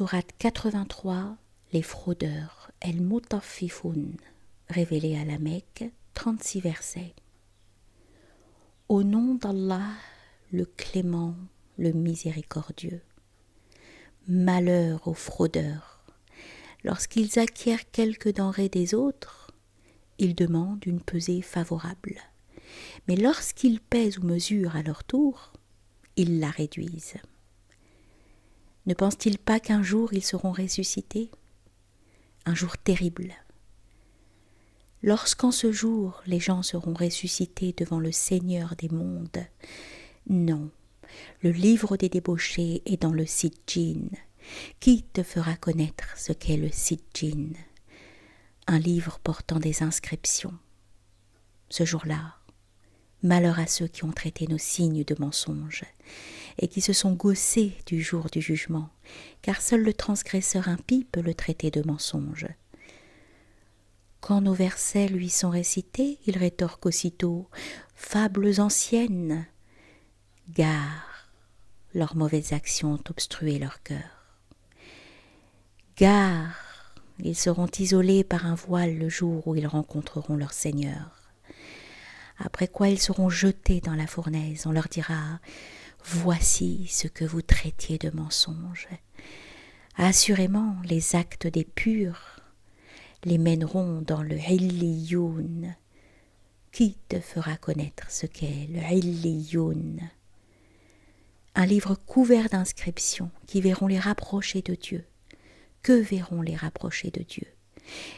Sourate 83, les fraudeurs, El-Mutaffifun, révélé à la Mecque, 36 versets. Au nom d'Allah, le clément, le miséricordieux. Malheur aux fraudeurs. Lorsqu'ils acquièrent quelques denrées des autres, ils demandent une pesée favorable. Mais lorsqu'ils pèsent ou mesurent à leur tour, ils la réduisent. Ne pensent-ils pas qu'un jour ils seront ressuscités? Un jour terrible. Lorsqu'en ce jour les gens seront ressuscités devant le Seigneur des mondes, non, le livre des débauchés est dans le Sijjin. Qui te fera connaître ce qu'est le Sijjin? Un livre portant des inscriptions. Ce jour-là, malheur à ceux qui ont traité nos signes de mensonges et qui se sont gaussés du jour du jugement, car seul le transgresseur impie peut le traiter de mensonge. Quand nos versets lui sont récités, il rétorque aussitôt « Fables anciennes !» Gare, leurs mauvaises actions ont obstrué leur cœur. Gare, ils seront isolés par un voile le jour où ils rencontreront leur Seigneur. Après quoi ils seront jetés dans la fournaise, on leur dira « Voici ce que vous traitiez de mensonge ». Assurément, les actes des purs les mèneront dans le Illiyoun. Qui te fera connaître ce qu'est le Illiyoun? Un livre couvert d'inscriptions qui verront les rapprochés de Dieu. Que verront les rapprochés de Dieu?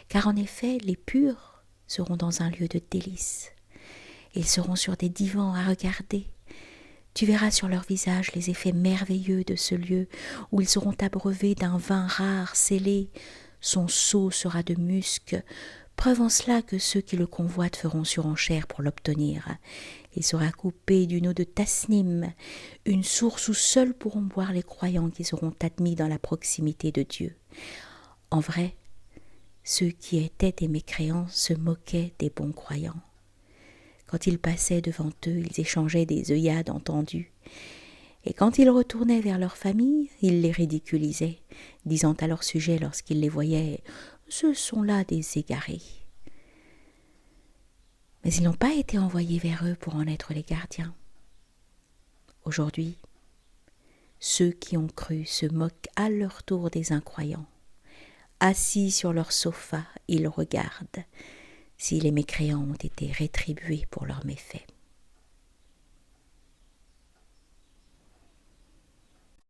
Car en effet, les purs seront dans un lieu de délices. Ils seront sur des divans à regarder. Tu verras sur leur visage les effets merveilleux de ce lieu où ils seront abreuvés d'un vin rare scellé. Son seau sera de musc, preuve en cela que ceux qui le convoitent feront surenchère pour l'obtenir. Il sera coupé d'une eau de tasnim, une source où seuls pourront boire les croyants qui seront admis dans la proximité de Dieu. En vrai, ceux qui étaient des mécréants se moquaient des bons croyants. Quand ils passaient devant eux, ils échangeaient des œillades entendues. Et quand ils retournaient vers leur famille, ils les ridiculisaient, disant à leur sujet lorsqu'ils les voyaient « Ce sont là des égarés ». Mais ils n'ont pas été envoyés vers eux pour en être les gardiens. Aujourd'hui, ceux qui ont cru se moquent à leur tour des incroyants. Assis sur leur sofa, ils regardent si les mécréants ont été rétribués pour leurs méfaits.